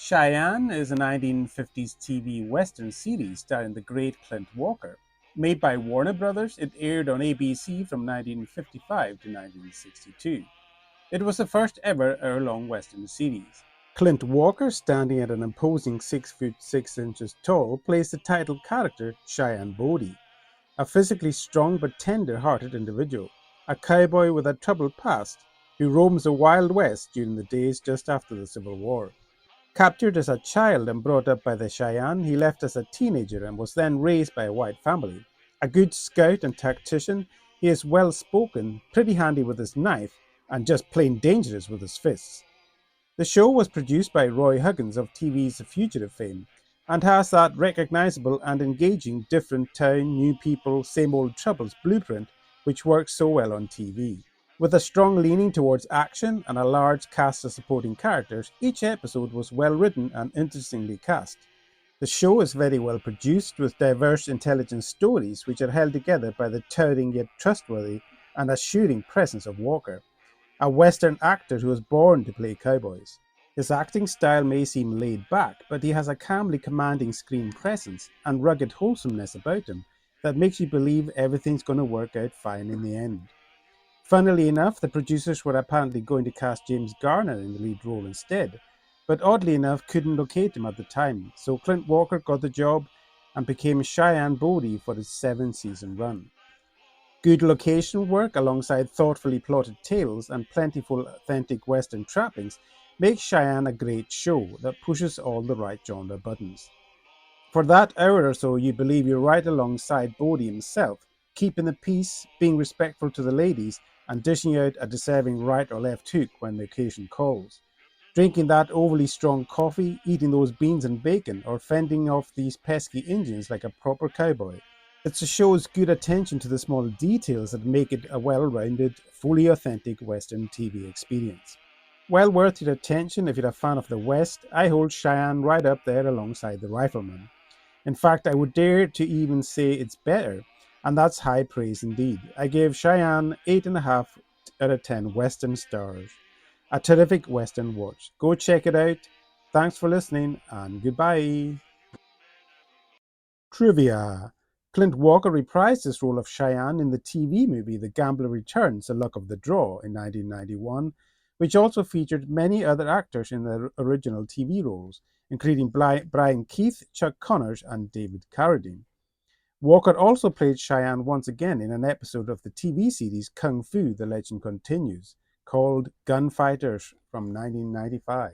Cheyenne is a 1950s TV Western series starring the great Clint Walker. Made by Warner Brothers, it aired on ABC from 1955 to 1962. It was the first ever hour-long Western series. Clint Walker, standing at an imposing 6 foot 6 inches tall, plays the title character Cheyenne Bodie, a physically strong but tender-hearted individual, a cowboy with a troubled past who roams the Wild West during the days just after the Civil War. Captured as a child and brought up by the Cheyenne, he left as a teenager and was then raised by a white family. A good scout and tactician, he is well spoken, pretty handy with his knife, and just plain dangerous with his fists. The show was produced by Roy Huggins of TV's The Fugitive fame and has that recognizable and engaging different town, new people, same old troubles blueprint which works so well on TV. With a strong leaning towards action and a large cast of supporting characters, each episode was well written and interestingly cast. The show is very well produced with diverse, intelligent stories which are held together by the towering yet trustworthy and assuring presence of Walker, a Western actor who was born to play cowboys. His acting style may seem laid back, but he has a calmly commanding screen presence and rugged wholesomeness about him that makes you believe everything's going to work out fine in the end. Funnily enough, the producers were apparently going to cast James Garner in the lead role instead, but oddly enough couldn't locate him at the time, so Clint Walker got the job and became Cheyenne Bodie for his 7-season run. Good location work alongside thoughtfully plotted tales and plentiful authentic Western trappings makes Cheyenne a great show that pushes all the right genre buttons. For that hour or so, you believe you're right alongside Bodie himself, keeping the peace, being respectful to the ladies, and dishing out a deserving right or left hook when the occasion calls. Drinking that overly strong coffee, eating those beans and bacon, or fending off these pesky Indians like a proper cowboy. It shows good attention to the small details that make it a well-rounded, fully authentic Western TV experience. Well worth your attention if you're a fan of the West. I hold Cheyenne right up there alongside The Rifleman. In fact, I would dare to even say it's better, and that's high praise indeed. I gave Cheyenne 8.5 out of 10 Western stars. A terrific Western watch. Go check it out. Thanks for listening, and goodbye. Trivia. Clint Walker reprised his role of Cheyenne in the TV movie The Gambler Returns, The Luck of the Draw in 1991, which also featured many other actors in their original TV roles, including Brian Keith, Chuck Connors, and David Carradine. Walker also played Cheyenne once again in an episode of the TV series Kung Fu: The Legend Continues, called Gunfighters from 1995.